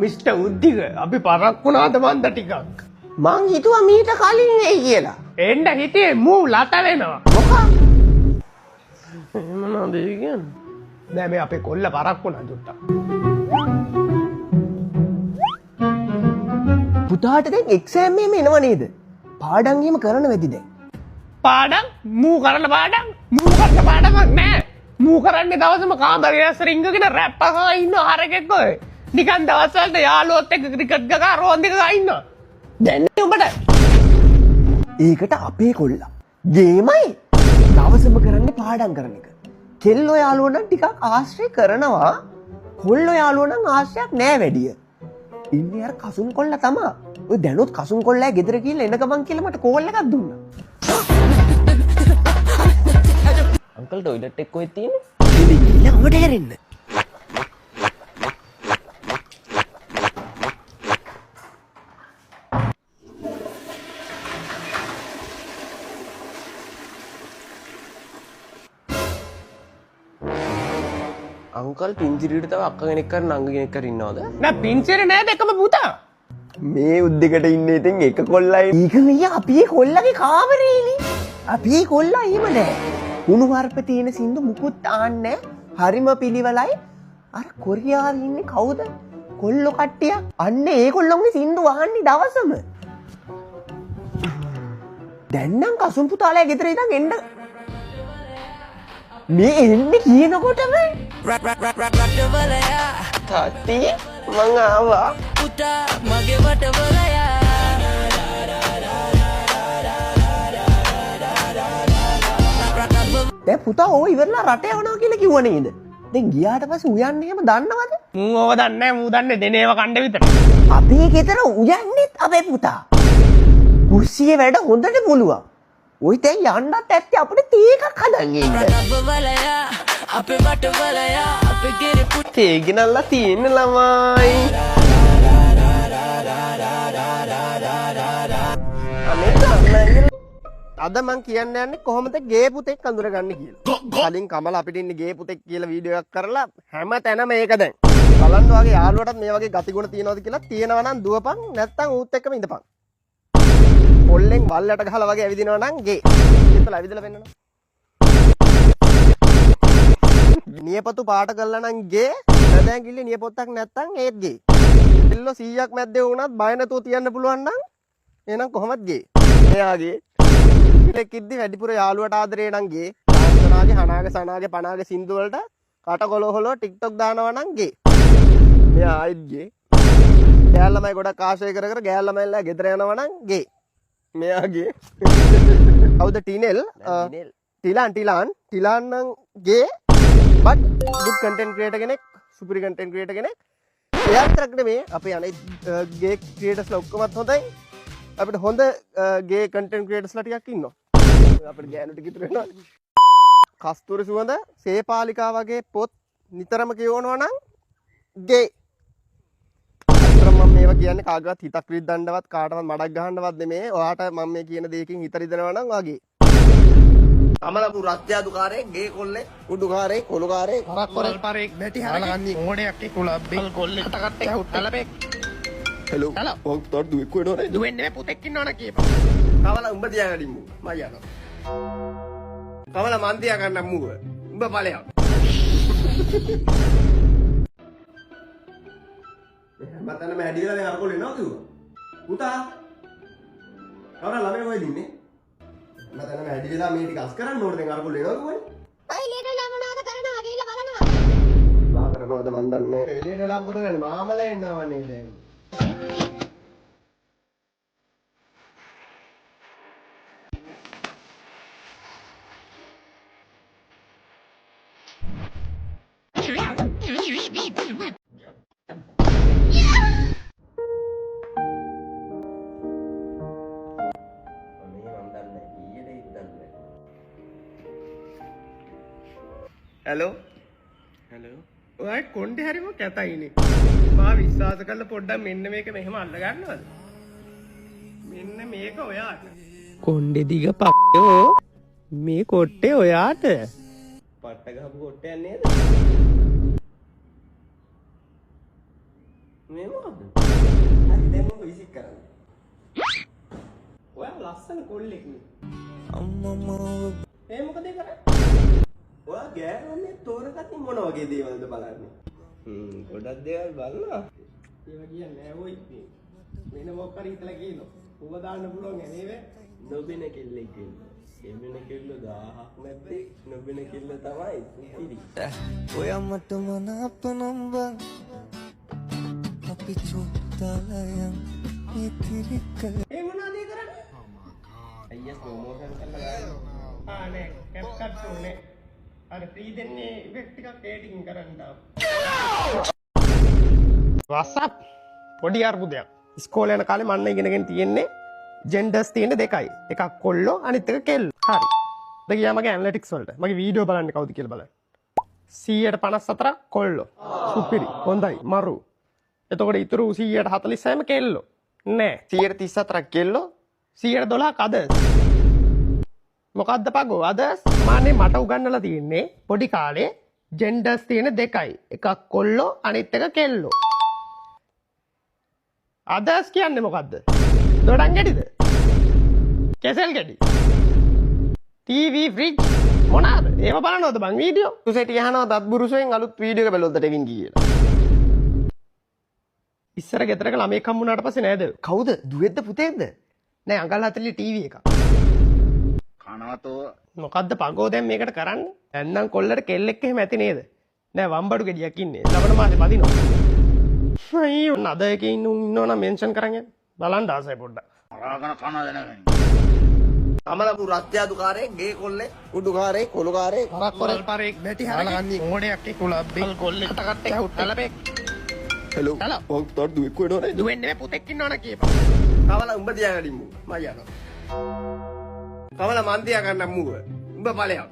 Mister Uddika අපි පරක් වුණාද මන්ද ටිකක්. මං හිතුවා මීට කලින් එයි කියලා. එන්න හිතේ මූ ලත වෙනවා. මොකක්? මොනවද ඒ කියන්නේ? නෑ මේ අපේ කොල්ල පරක් වුණා චුට්ටක්. පුතාට දැන් එක්සෑම් එකම එනව නේද? පාඩම් එහෙම කරන්න වෙදි දැන්. පාඩම් මූ කරන්න පාඩම් පාඩමක් නෑ. මූ කරන්නේ දවසම කාමරේ ඇස් රින්ගගෙන රැප් අහලා ඉන්න හරකෙක් ඔය. නිකන් දවස් වලට යාළුවොත් එක්ක ක්‍රිකට් ගහලා රෝන් දෙක ගහ ඉන්නවා. දැන් උඹට ඒකට අපේ කොල්ලා ගේමයි දවසම කරන්නේ පාඩම් කරන එක. කෙල්ලෝ යාළුවෝ නම් ටිකක් ආශ්‍රය කරනවා. කොල්ලෝ යාළුවෝ නම් ආශ්‍රයක් නෑ වැඩිය. ඉන්නේ අර කසුන් කොල්ලා තමයි. ඔය දැනුත් කසුන් කොල්ලා ගෙදර ගිහිල්ලා එන ගමන් කියලා මට කෝල් එකක් දුන්නා. අංකල් ටොයිලට් එක කොහෙද තියෙන්නේ? ඉතින් ඔබට හැරෙන්න. අංකල් පින්තිරියට තව අක්ක කෙනෙක් කර නංග කෙනෙක් කර ඉන්නවද? නෑ පින්චරේ නෑ දෙකම පුතා. මේ උද්දෙකට ඉන්නේ ඉතින් එක කොල්ලයි. ඒක මෙයා අපි කොල්ලගේ කාමරේනේ. අපි කොල්ලා එහෙම නෑ. කුණු වර්ප තියෙන සින්දු මුකුත් ආන්නේ හරිම පිළිවෙලයි. අර කොරියාවේ ඉන්නේ කවුද? කොල්ලෝ කට්ටිය. අන්න ඒ කොල්ලොන්ගේ සින්දු අහන්නේ දවසම. දැන් නම් කසුන් පුතාලා ගෙදර ඉඳන් එන්න මේ එන්නේ කියනකොටම තාත්ති මං ආවා පුතා මගේ වටවලයා දැන් පුතා ඕ ඉවරලා රට යවනවා කියලා කිව්ව නේද? දැන් ගියාට පස්සේ උයන්නේ එහෙම දන්නවද? මූ ඕව දන්නේ නෑ මූ දන්නේ දෙනේව කණ්ඩ විතර. අපේ ගෙදර උයන්නේත් අපේ පුතා. කුස්සියේ වැඩ හොඳට පුළුවන්. ඔය දැන් යන්නත් ඇත්තේ අපිට තේ එකක් හදන් ඉන්න. වලයා අපේ වටවලයා අපේ ගෙරේ තේ ගෙනල්ලා තියෙන ළමයි. අද මං කියන්න යන්නේ කොහොමද ගේ පුතෙක් අඳුරගන්න කියලා. කලින් කමල අපිට ඉන්නේ ගේ පුතෙක් කියලා වීඩියෝ එකක් කරලා හැම තැනම මේක දැන්. බලන්න වගේ යාළුවටත් මේ වගේ ගතිගුණ තියනවාද කියලා තියෙනවා නම් දුවපන් නැත්තම් ඌත් එක්කම ඉඳපන්. කොල්ලෙන් බල්ලට ගහලා වගේ ඇවිදිනවා නම් ගේ. ඉතලා ඇවිදලා පෙන්නනවා. නියපොතු පාට කළා නම් ගේ. නැදන් කිල්ල නියපොත්තක් නැත්තම් ඒත් ගේ. කිල්ල 100ක් මැද්දේ වුණත් බය නැතුව තියන්න පුළුවන් නම් එහෙනම් කොහොමද ගේ? එයාගේ කිද්දි වැඩිපුර යාළුවට ආදරේ නම් ගේ. දාන්සනාගේ හනාගේ සනාගේ පනාගේ සින්දු වලට කටකොල හොලෝ ටික්ටොක් දානවා නම් ගේ. මෙයා ආයිත් ගේ. ගෑල් ළමයි ගොඩක් ආශ්‍රය කර කර ගෑල් ළමයිලා ගෙදර යනවා නම් ගේ. මෙයාගේ කවුද ටිනෙල් ටිලාන් නම් ගේ බට් good content creator කෙනෙක් සුපිරි content creator කෙනෙක්. එයා විතරක් නෙමෙයි අපේ අනිත් ගේ ක්‍රියේටර්ස්ලා ඔක්කොමත් හොඳයි. අපිට හොඳ ගේ content creatorsලා ටිකක් ඉන්නවා. අපිට ගෑනු ටික ඉතුරු වෙනවා. කස්තුරි සුවඳ සේපාලිකා වගේ පොත් නිතරම කියවනවා නම් ගේ. අතරම මම මේවා කියන්නේ කාගවත් හිතක් රිද්දන්නවත් කාටවත් මඩක් ගහන්නවත් නෙමෙයි. ඔයාට මම මේ කියන දෙයකින් හිත රිදෙනවා නම් වගේ. අමලපු රත්යාදුකාරේ ගේ කොල්ලේ උඩුකාරේ කොළුකාරේ කොරල් පරේ නැටි හරගන්නේ ඕඩයක් කුලබ්බේ කොල්ලේ කටකට ඇහුට්ටලපේ. හෙලෝ ඔව් තොට දුවෙක් වෙනවනේ. දුවෙන්නේ පුතෙක් ඉන්නවනේ කියපන්. කවල උඹ තියාගනිමු මම යනවා. කවල මන් තියාගන්නම් මුව. උඹ ඵලයක්. මතන්න මැඩිලා දැන් අරකොල් එනවා කිව්වා. පුතා. කවර ළමයි කොහෙද ඉන්නේ? මතන්න මැඩිලා මේ ටික අස් කරන්න ඕනේ දැන් අරකොල් එනවා කිව්වනේ. අයිලේට ළමනාද කරනවා ගිහලා බලනවා. මා කරනවද මන් දන්නේ. එළියට ලම්බුට ගන්නේ මාමලා එන්නවනේ දැන්. හලෝ හලෝ ඔය කොණ්ඩේ හරිම කැතයිනේ. මා විශ්වාස කරලා පොඩ්ඩක් මෙන්න මේක මෙහෙම අල්ල ගන්නවද? මෙන්න මේක ඔයාට. කොණ්ඩේ දිග පක්කෝ මේ කොට්ටේ ඔයාට. පට්ට ගහපු කොට්ටයක් නේද? මේ මොකද? හරි දැන් මොකද විසික් කරන්නේ? ඔයා ලස්සන කොල්ලෙක් නේ. ඒ මොකද කරන්නේ? ඔයා ගෑනුනේ තෝරගත්තේ මොන වගේ දේවල්ද බලන්නේ? ගොඩක් දේවල් බලනවා. ඒවා කියන්නේ නෑ ඔයි ඉතින්. වෙන මොකක් හරි හිතලා කියනවා. ඌව දාන්න පුළුවන් නේද? නොබෙන කෙල්ලෙක් ඉන්නවා. එබෙන කෙල්ල 1000ක් නැත්තේ නොබෙන කෙල්ල තමයි ඉතිරි. ඔයමට මනාප නම්බ අපි චුත්තලයන් ඉතිරික ඒ මොනවද ඒ කරන්නේ? අයියා ස්ලෝ මෝෂන් කරලා ගන්න. නෑ කැප් කට් උනේ. අර ෆ්‍රී දෙන්නේ ඉෆෙක්ට් එකක් එඩිටින් කරන්න තාම. WhatsApp පොඩි අර්බුදයක්. ඉස්කෝලේ යන කාලේ මන්න ඉගෙනගෙන තියෙන්නේ ජෙන්ඩර්ස් තියෙන දෙකයි. එකක් කොල්ලෝ අනිත් එක කෙල්ලෝ. හරි. දැන් ගියා මගේ ඇනලිටික්ස් වලට. මගේ වීඩියෝ බලන්න කවුද කියලා බලන්න. 154ක් කොල්ලෝ. සුපිරි. හොඳයි. මරු. එතකොට ඉතුරු 146ම කෙල්ලෝ. නෑ. 134ක් කෙල්ලෝ. 112ක් අදර්ස්. මොකද්ද පගෝ අදර්ස්? මානේ මට උගන්වලා තියෙන්නේ පොඩි කාලේ ජෙන්ඩර්ස් තියෙන දෙකයි. එකක් කොල්ලෝ අනිත් එක කෙල්ලෝ. අදර්ස් කියන්නේ මොකද්ද? දොඩම් ගැටිද? කෙසෙල් ගැටි? ටීවී ෆ්‍රිජ් මොනවාද? ඒව බලනවද බං වීඩියෝ? සුසෙටි අහනවා දත් බුරුසෙන් අලුත් වීඩියෝ එක බැලුවොත් ටෙවින් කියලා. ඉස්සර ගෙදරක ළමයෙක් හම්බුනාට පස්සේ නේද? කවුද? දුවේද්ද පුතේද්ද? නෑ අඟල් 40 ටීවී එකක්. කනවතෝ මොකද්ද පංගෝ දැන් මේකට කරන්නේ? නැත්නම් කොල්ලට කෙල්ලෙක් එහෙම ඇති නේද? නෑ වම්බඩු ගෙඩියක් ඉන්නේ. ලබන මාසේ පදිනවා. අයියෝ නද එකේ ඉන්නවනම් මෙන්ෂන් කරන් යන්න. බලන්න ආසයි පොඩ්ඩක්. අරගෙන කන දෙනගෙන. අමලපු රත්යාදුකාරේ ගේ කොල්ලේ උඩුකාරේ කොළුකාරේ හරක් කොරල් පාරේ බැටි හරකන්නේ මොඩයක් එක්ක උලබ්බේ කොල්ලෙක් කටකට ඇහුත් තලපේ. හෙලෝ ඔව් තොර දුවෙක් වෙනවනේ. දුවෙන්නේ පුතෙක් ඉන්නවනම් කියපන්. කවල උඹ තියාගනිමු මම යනවා. කවල මන් තියාගන්නම් මුව. උඹ ඵලයක්.